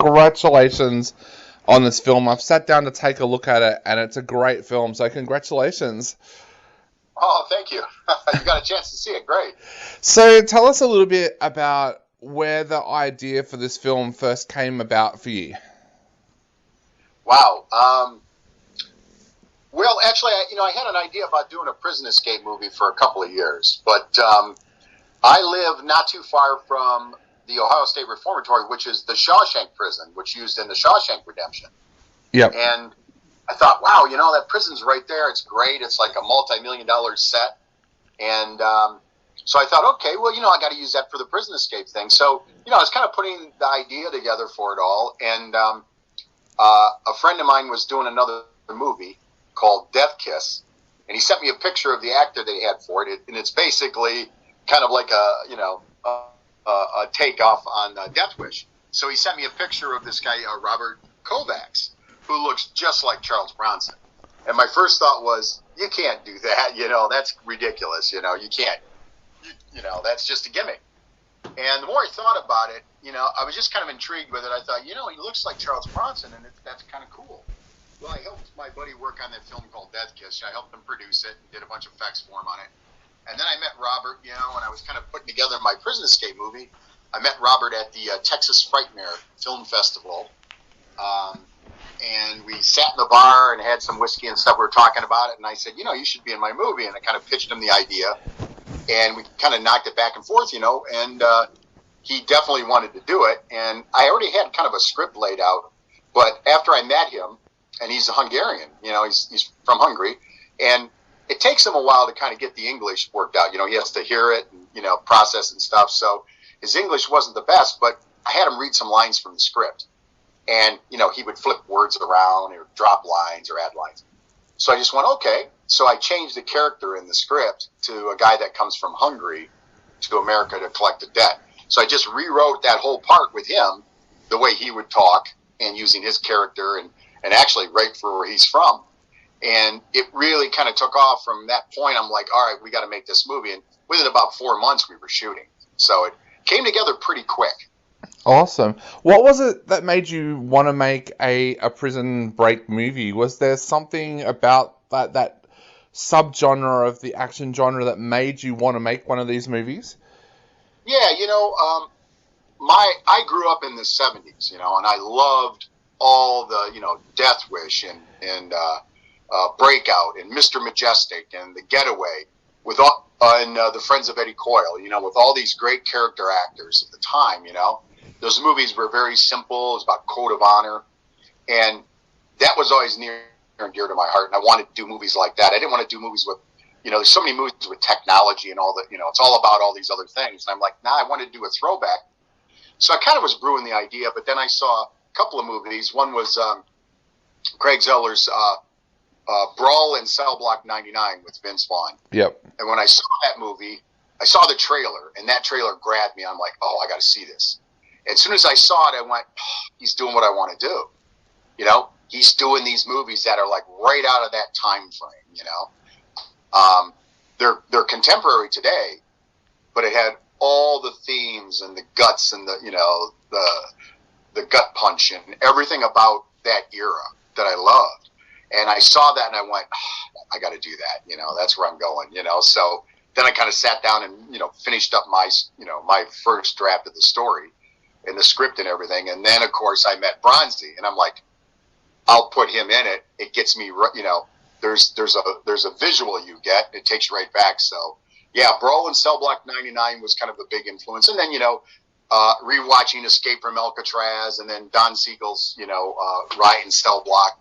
congratulations on this film. I've sat down to take a look at it, and it's a great film, so congratulations. Oh, thank you. You got a chance to see it. Great. So tell us a little bit about where the idea for this film first came about for you. Wow. Well, actually, I had an idea about doing a prison escape movie for a couple of years, but I live not too far from the Ohio State Reformatory, which is the Shawshank prison, which used in the Shawshank Redemption. Yep. And I thought, wow, that prison's right there. It's great. It's like a multi-million-dollar set. And so I thought, okay, well, I got to use that for the prison escape thing. So, I was kind of putting the idea together for it all. And a friend of mine was doing another movie called Death Kiss. And he sent me a picture of the actor they had for it. And it's basically kind of like a takeoff on Death Wish. So he sent me a picture of this guy, Robert Kovacs, who looks just like Charles Bronson. And my first thought was, you can't do that, that's ridiculous, you can't, that's just a gimmick. And the more I thought about it, I was just kind of intrigued with it. I thought, he looks like Charles Bronson, and that's kind of cool. Well, I helped my buddy work on that film called Death Kiss. I helped him produce it and did a bunch of effects for him on it. And then I met Robert, when I was kind of putting together my prison escape movie. I met Robert at the Texas Frightmare Film Festival. And we sat in the bar and had some whiskey and stuff. We were talking about it, and I said, you should be in my movie. And I kind of pitched him the idea, and we kind of knocked it back and forth, and he definitely wanted to do it. And I already had kind of a script laid out, but after I met him, and he's a Hungarian, he's from Hungary, and it takes him a while to kind of get the English worked out. He has to hear it and, process and stuff. So his English wasn't the best, but I had him read some lines from the script. And, he would flip words around or drop lines or add lines. So I just went, okay. So I changed the character in the script to a guy that comes from Hungary to America to collect a debt. So I just rewrote that whole part with him, the way he would talk and using his character and actually right for where he's from. And it really kind of took off from that point. I'm like, all right, we got to make this movie. And within about 4 months, we were shooting. So it came together pretty quick. Awesome. What was it that made you want to make a prison break movie? Was there something about that subgenre of the action genre that made you want to make one of these movies? Yeah, I grew up in the 70s, and I loved all the, Death Wish and Breakout and Mr. Majestic and The Getaway with all, and the Friends of Eddie Coyle, with all these great character actors at the time, Those movies were very simple. It was about code of honor. And that was always near and dear to my heart. And I wanted to do movies like that. I didn't want to do movies with, there's so many movies with technology and all that, it's all about all these other things. And I'm like, I wanted to do a throwback. So I kind of was brewing the idea, but then I saw a couple of movies. One was Craig Zeller's Brawl in Cell Block 99 with Vince Vaughn. Yep. And when I saw that movie, I saw the trailer, and that trailer grabbed me. I'm like, oh, I got to see this. And as soon as I saw it, I went, oh, he's doing what I want to do. He's doing these movies that are like right out of that time frame, They're contemporary today, but it had all the themes and the guts and the gut punch and everything about that era that I loved. And I saw that and I went, oh, I got to do that. That's where I'm going, So then I kind of sat down and, finished up my first draft of the story and the script and everything. And then, of course, I met Bronzy, and I'm like, I'll put him in it. It gets me, there's a visual you get. It takes you right back. So, yeah, Brawl in Cell Block 99 was kind of a big influence. And then, rewatching Escape from Alcatraz and then Don Siegel's, Riot in Cell Block,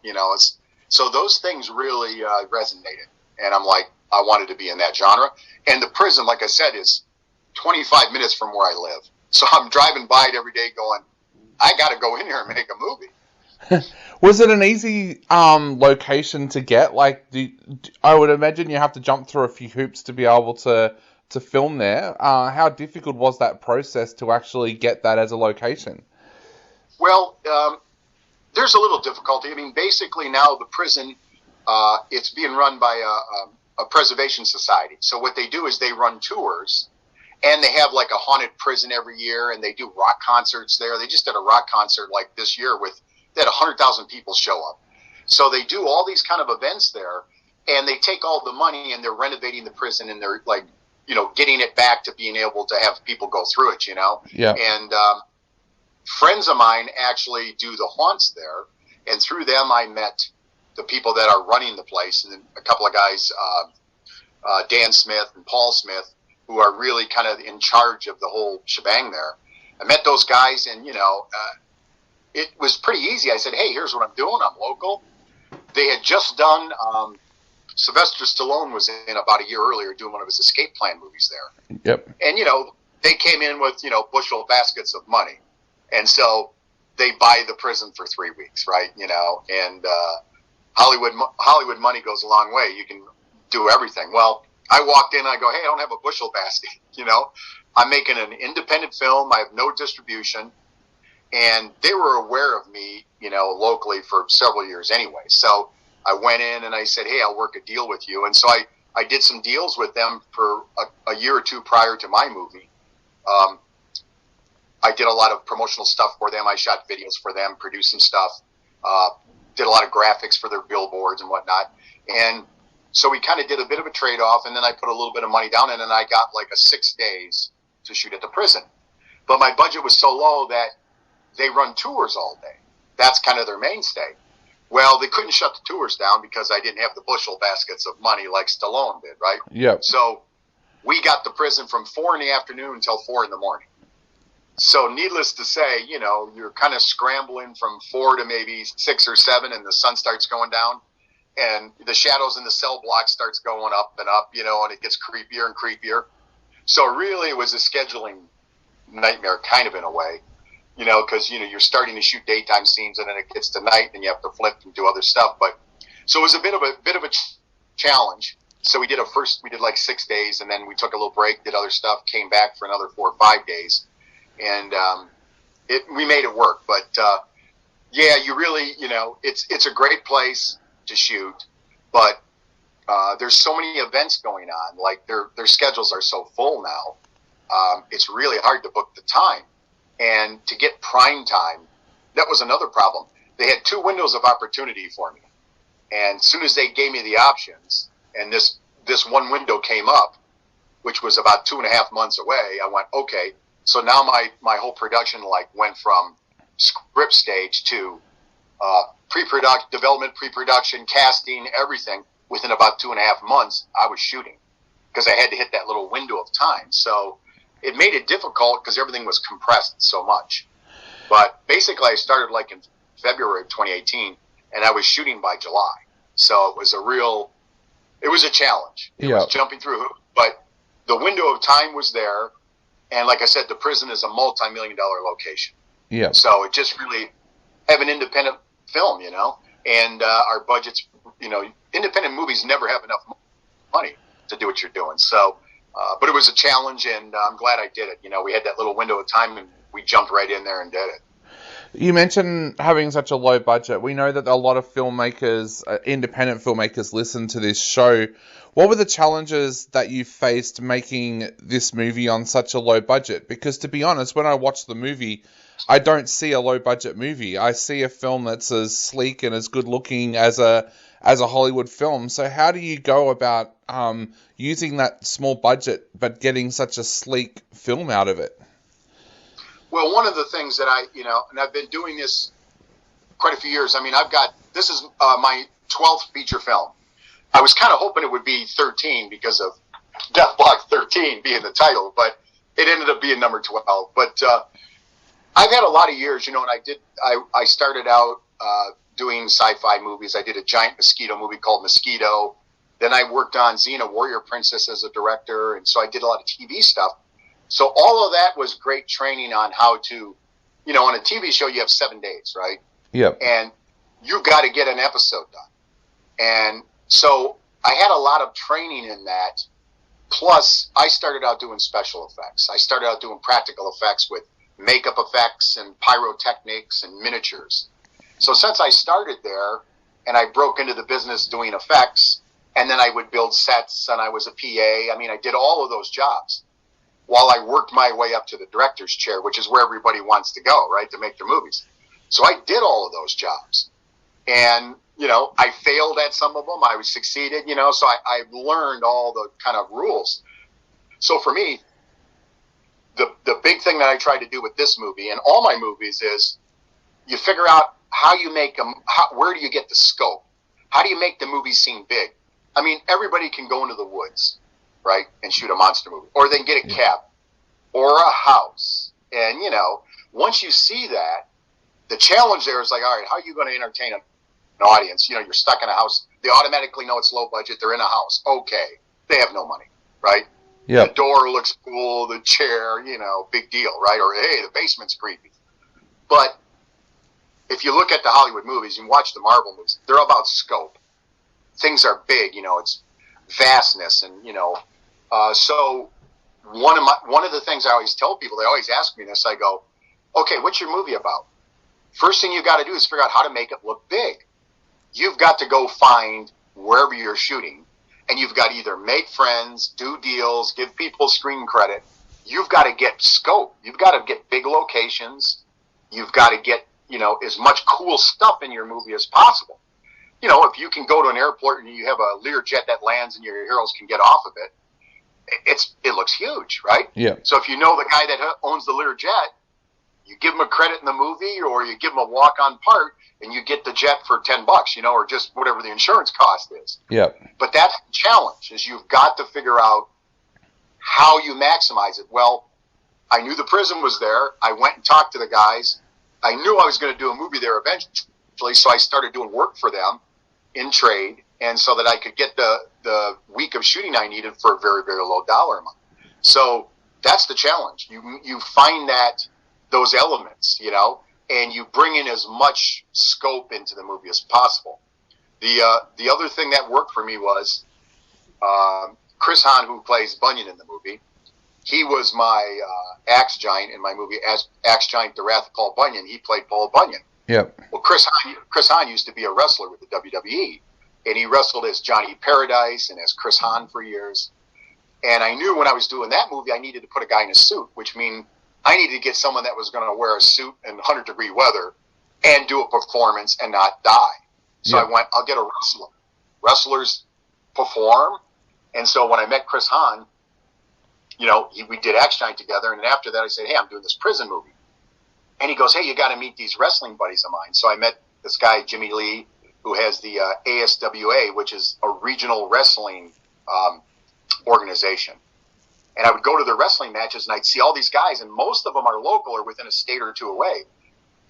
so those things really resonated. And I'm like, I wanted to be in that genre. And the prison, like I said, is 25 minutes from where I live. So I'm driving by it every day going, I got to go in here and make a movie. Was it an easy location to get? Like, I would imagine you have to jump through a few hoops to be able to film there. How difficult was that process to actually get that as a location? Well, there's a little difficulty. I mean, basically now the prison, it's being run by a preservation society. So what they do is they run tours, And they have like a haunted prison every year, and they do rock concerts there. They just did a rock concert like this year they had 100,000 people show up. So they do all these kind of events there, and they take all the money and they're renovating the prison, and they're like, getting it back to being able to have people go through it, Yeah. And friends of mine actually do the haunts there, and through them I met the people that are running the place, and then a couple of guys, Dan Smith and Paul Smith, who are really kind of in charge of the whole shebang there. I met those guys, and, it was pretty easy. I said, hey, here's what I'm doing. I'm local. They had just done, Sylvester Stallone was in about a year earlier doing one of his escape plan movies there. Yep. And, they came in with, bushel baskets of money. And so they buy the prison for 3 weeks, right? And Hollywood money goes a long way. You can do everything. Well, I walked in, I go, hey, I don't have a bushel basket, I'm making an independent film. I have no distribution. And they were aware of me, locally for several years anyway. So I went in and I said, hey, I'll work a deal with you. And so I did some deals with them for a year or two prior to my movie. I did a lot of promotional stuff for them. I shot videos for them, produced some stuff, did a lot of graphics for their billboards and whatnot. And so we kind of did a bit of a trade-off, and then I put a little bit of money down, and then I got like 6 days to shoot at the prison. But my budget was so low that they run tours all day. That's kind of their mainstay. Well, they couldn't shut the tours down because I didn't have the bushel baskets of money like Stallone did, right? Yeah. So we got the prison from 4 in the afternoon until 4 in the morning. So needless to say, you're kind of scrambling from 4 to maybe 6 or 7, and the sun starts going down. And the shadows in the cell block starts going up and up, and it gets creepier and creepier. So really it was a scheduling nightmare kind of in a way, because, you're starting to shoot daytime scenes, and then it gets to night and you have to flip and do other stuff. But so it was a bit of a challenge. So we did like 6 days, and then we took a little break, did other stuff, came back for another 4 or 5 days. And we made it work. But yeah, you really, it's a great place to shoot, but there's so many events going on. Like their schedules are so full now. It's really hard to book the time, and to get prime time, that was another problem. They had 2 windows of opportunity for me, and as soon as they gave me the options, and this one window came up, which was about 2.5 months away, I went, okay. So now my whole production went from script stage to development, pre-production, casting, everything within about 2.5 months. I was shooting because I had to hit that little window of time. So it made it difficult because everything was compressed so much. But basically, I started in February of 2018, and I was shooting by July. So it was a challenge. It was jumping through hoops, but the window of time was there. And like I said, the prison is a multi-million-dollar location. Yeah. So it just really have an independent film, and our budgets, independent movies never have enough money to do what you're doing. So, but it was a challenge, and I'm glad I did it. We had that little window of time, and we jumped right in there and did it. You mentioned having such a low budget. We know that a lot of filmmakers, independent filmmakers, listen to this show. What were the challenges that you faced making this movie on such a low budget? Because to be honest, when I watch the movie, I don't see a low budget movie. I see a film that's as sleek and as good looking as a Hollywood film. So how do you go about using that small budget but getting such a sleek film out of it? Well, one of the things that and I've been doing this quite a few years. I mean, this is my 12th feature film. I was kind of hoping it would be 13 because of Death Block 13 being the title, but it ended up being number 12. But I've had a lot of years, and I started out doing sci-fi movies. I did a giant mosquito movie called Mosquito. Then I worked on Xena Warrior Princess as a director, and so I did a lot of TV stuff. So all of that was great training on how to, on a TV show you have 7 days, right? Yep. And you've got to get an episode done. And so I had a lot of training in that. Plus, I started out doing special effects. I started out doing practical effects with makeup effects and pyrotechnics and miniatures. So since I started there and I broke into the business doing effects, and then I would build sets and I was a PA, I mean, I did all of those jobs. while I worked my way up to the director's chair, which is where everybody wants to go, right, to make their movies. So I did all of those jobs. And, you know, I failed at some of them. I succeeded, you know, so I've learned all the kind of rules. So for me, the big thing that I tried to do with this movie and all my movies is you figure out how you make them, where do you get the scope? How do you make the movie seem big? I mean, everybody can go into the woods, right, and shoot a monster movie. Or they can get a cabin or a house. And, you know, once you see that, the challenge there is like, all right, how are you going to entertain an audience? You know, you're stuck in a house. They automatically know it's low budget. They're in a house. Okay. They have no money, right? Yep. The door looks cool, the chair, you know, big deal, right? Or, hey, the basement's creepy. But if you look at the Hollywood movies and watch the Marvel movies, they're about scope. Things are big, you know, it's vastness. And, you know, so one of the things I always tell people, they always ask me this, I go, okay, what's your movie about? First thing you got to do is figure out how to make it look big. You've got to go find wherever you're shooting, and you've got to either make friends, do deals, give people screen credit. You've got to get scope. You've got to get big locations. You've got to get, you know, as much cool stuff in your movie as possible. You know, if you can go to an airport and you have a Learjet that lands and your heroes can get off of it, it looks huge, right? Yeah. So if you know the guy that owns the Learjet, you give him a credit in the movie, or you give him a walk-on part, and you get the jet for $10, you know, or just whatever the insurance cost is. Yeah. But that's the challenge, is you've got to figure out how you maximize it. Well, I knew the prison was there. I went and talked to the guys. I knew I was going to do a movie there eventually, so I started doing work for them in trade, and so that I could get the week of shooting I needed for a very, very low dollar amount. So that's the challenge. You find those elements, you know, and you bring in as much scope into the movie as possible. The other thing that worked for me was Chris Hahn, who plays Bunyan in the movie. He was my axe giant in my movie, as Axe Giant: The Wrath of Paul Bunyan. He played Paul Bunyan. Yep. Well, Chris Hahn used to be a wrestler with the WWE, and he wrestled as Johnny Paradise and as Chris Hahn for years. And I knew when I was doing that movie, I needed to put a guy in a suit, which means I needed to get someone that was going to wear a suit in 100-degree weather and do a performance and not die. So I went, I'll get a wrestler. Wrestlers perform. And so when I met Chris Hahn, you know, we did Axe Giant together. And after that, I said, hey, I'm doing this prison movie. And he goes, hey, you got to meet these wrestling buddies of mine. So I met this guy, Jimmy Lee, who has the ASWA, which is a regional wrestling organization. And I would go to the wrestling matches, and I'd see all these guys, and most of them are local or within a state or two away.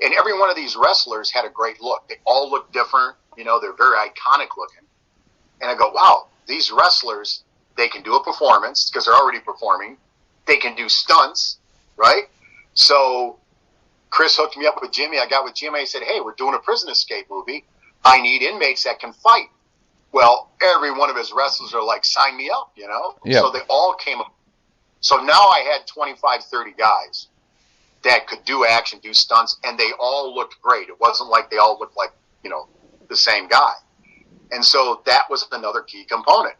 And every one of these wrestlers had a great look. They all look different. You know, they're very iconic looking. And I go, wow, these wrestlers, they can do a performance because they're already performing. They can do stunts, right? So Chris hooked me up with Jimmy. I got with Jimmy. I said, hey, we're doing a prison escape movie. I need inmates that can fight. Well, every one of his wrestlers are like, sign me up, you know? Yeah. So they all came up. So now I had 25, 30 guys that could do action, do stunts, and they all looked great. It wasn't like they all looked like, you know, the same guy. And so that was another key component.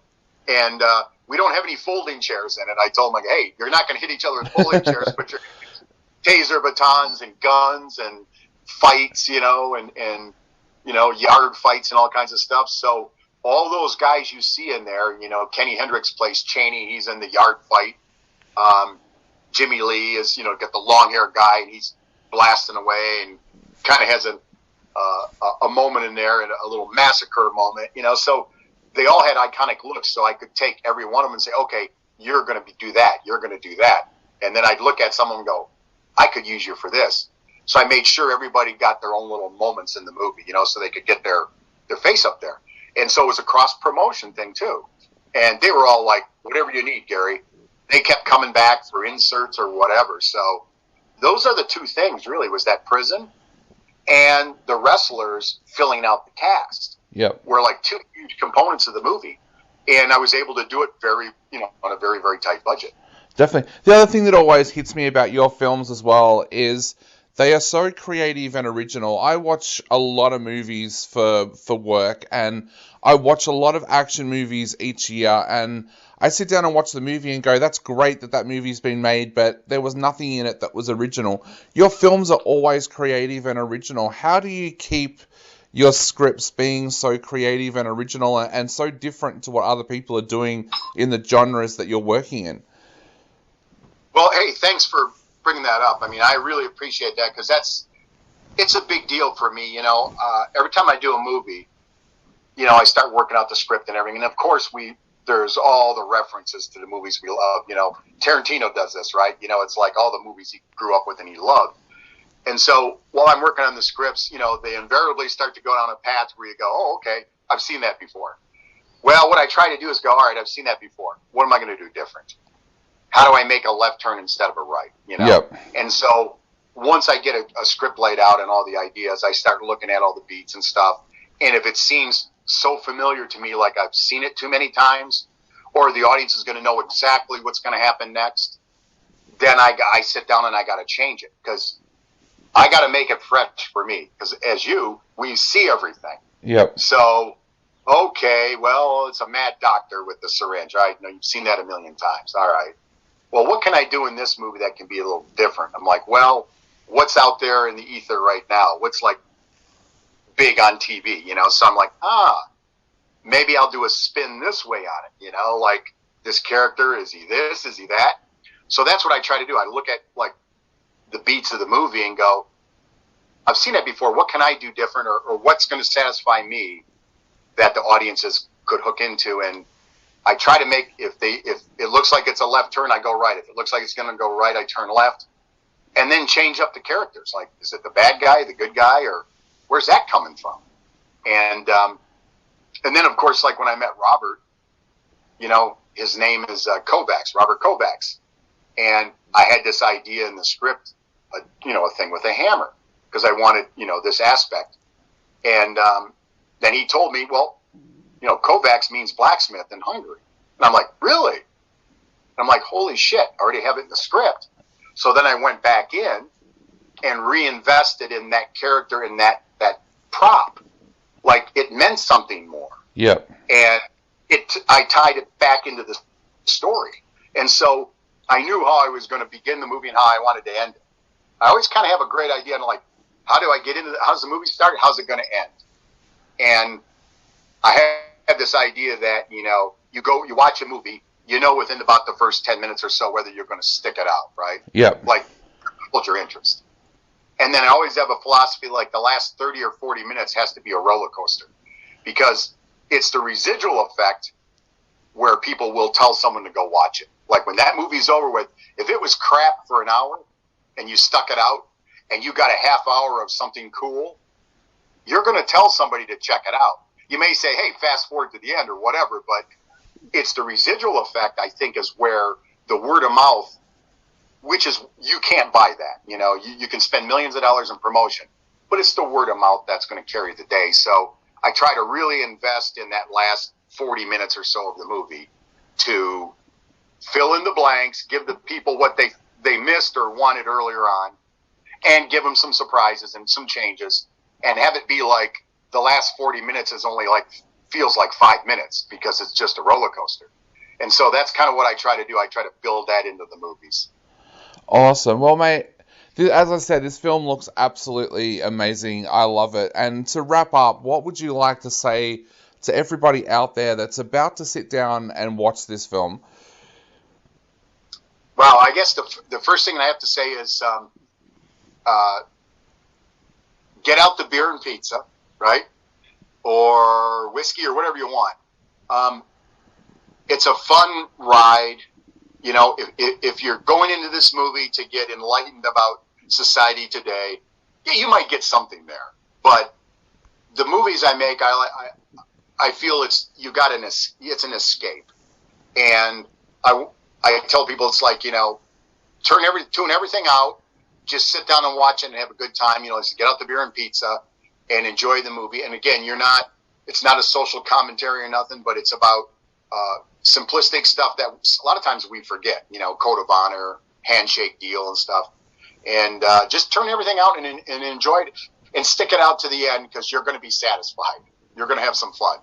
And we don't have any folding chairs in it. I told them, like, hey, you're not going to hit each other with folding chairs, but you're taser batons and guns and fights, you know, and you know, yard fights and all kinds of stuff. So all those guys you see in there, you know, Kenny Hendricks plays Cheney. He's in the yard fight. Jimmy Lee is, you know, got the long hair guy, and he's blasting away and kind of has a moment in there, and a little massacre moment, you know. So they all had iconic looks, so I could take every one of them and say, okay, you're going to do that, you're going to do that. And then I'd look at someone and go, I could use you for this. So I made sure everybody got their own little moments in the movie, you know, so they could get their face up there. And so it was a cross-promotion thing, too. And they were all like, whatever you need, Gary. They kept coming back for inserts or whatever. So those are the two things, really, was that prison and the wrestlers filling out the cast. Yep. Were like two huge components of the movie. And I was able to do it very, you know, on a very, very tight budget. Definitely. The other thing that always hits me about your films as well is They are so creative and original. I watch a lot of movies for work, and I watch a lot of action movies each year, and I sit down and watch the movie and go, that's great that that movie's been made, but there was nothing in it that was original. Your films are always creative and original. How do you keep your scripts being so creative and original and so different to what other people are doing in the genres that you're working in? Well, hey, thanks for bringing that up. I mean, I really appreciate that because it's a big deal for me. Every time I do a movie, I start working out the script and everything. And of course, there's all the references to the movies we love. Tarantino does this, right? It's like all the movies he grew up with and he loved. And so while I'm working on the scripts, they invariably start to go down a path where you go, oh, okay, I've seen that before. Well, what I try to do is go, all right, I've seen that before. What am I going to do different? How do I make a left turn instead of a right? Yep. And so once I get a script laid out and all the ideas, I start looking at all the beats and stuff. And if it seems so familiar to me, like I've seen it too many times, or the audience is going to know exactly what's going to happen next, then I sit down and I got to change it because I got to make it fresh for me. Because we see everything. Yep. So, okay, well, it's a mad doctor with the syringe. All right, you've seen that a million times. All right. Well, what can I do in this movie that can be a little different? I'm like, well, what's out there in the ether right now? What's like big on TV, So I'm like, maybe I'll do a spin this way on it, like this character, is he this, is he that? So that's what I try to do. I look at like the beats of the movie and go, I've seen that before. What can I do different or what's going to satisfy me that the audiences could hook into? And I try to make, if it looks like it's a left turn, I go right. If it looks like it's going to go right, I turn left. And then change up the characters. Like, is it the bad guy, the good guy, or where's that coming from? And then, of course, like when I met Robert, his name is Kovacs, Robert Kovacs. And I had this idea in the script, a thing with a hammer, because I wanted, this aspect. And then he told me, well, Kovacs means blacksmith in Hungary. And I'm like, really? And I'm like, holy shit, I already have it in the script. So then I went back in and reinvested in that character and that prop. Like it meant something more. Yep. And I tied it back into the story. And so I knew how I was going to begin the movie and how I wanted to end it. I always kind of have a great idea on like, how do I get into how's the movie start? How's it going to end? And I had this idea that, you watch a movie, within about the first 10 minutes or so whether you're going to stick it out, right? Yeah. Like, hold your interest. And then I always have a philosophy like the last 30 or 40 minutes has to be a roller coaster because it's the residual effect where people will tell someone to go watch it. Like when that movie's over with, if it was crap for an hour and you stuck it out and you got a half hour of something cool, you're going to tell somebody to check it out. You may say, hey, fast forward to the end or whatever, but it's the residual effect, I think, is where the word of mouth, which is, you can't buy that. You can spend millions of dollars in promotion, but it's the word of mouth that's going to carry the day. So I try to really invest in that last 40 minutes or so of the movie to fill in the blanks, give the people what they missed or wanted earlier on, and give them some surprises and some changes, and have it be like the last 40 minutes is only feels like 5 minutes because it's just a roller coaster. And so that's kind of what I try to do. I try to build that into the movies. Awesome. Well, mate, as I said, this film looks absolutely amazing. I love it. And to wrap up, what would you like to say to everybody out there that's about to sit down and watch this film? Well, I guess the first thing I have to say is get out the beer and pizza, right? Or whiskey or whatever you want. It's a fun ride. If you're going into this movie to get enlightened about society today, yeah, you might get something there. But the movies I make, I feel it's an escape. And I tell people it's like, tune everything out, just sit down and watch it and have a good time. Just get out the beer and pizza and enjoy the movie. And again, it's not a social commentary or nothing, but it's about simplistic stuff that a lot of times we forget, code of honor, handshake deal and stuff. and just turn everything out and enjoy it and stick it out to the end because you're going to be satisfied. You're going to have some fun.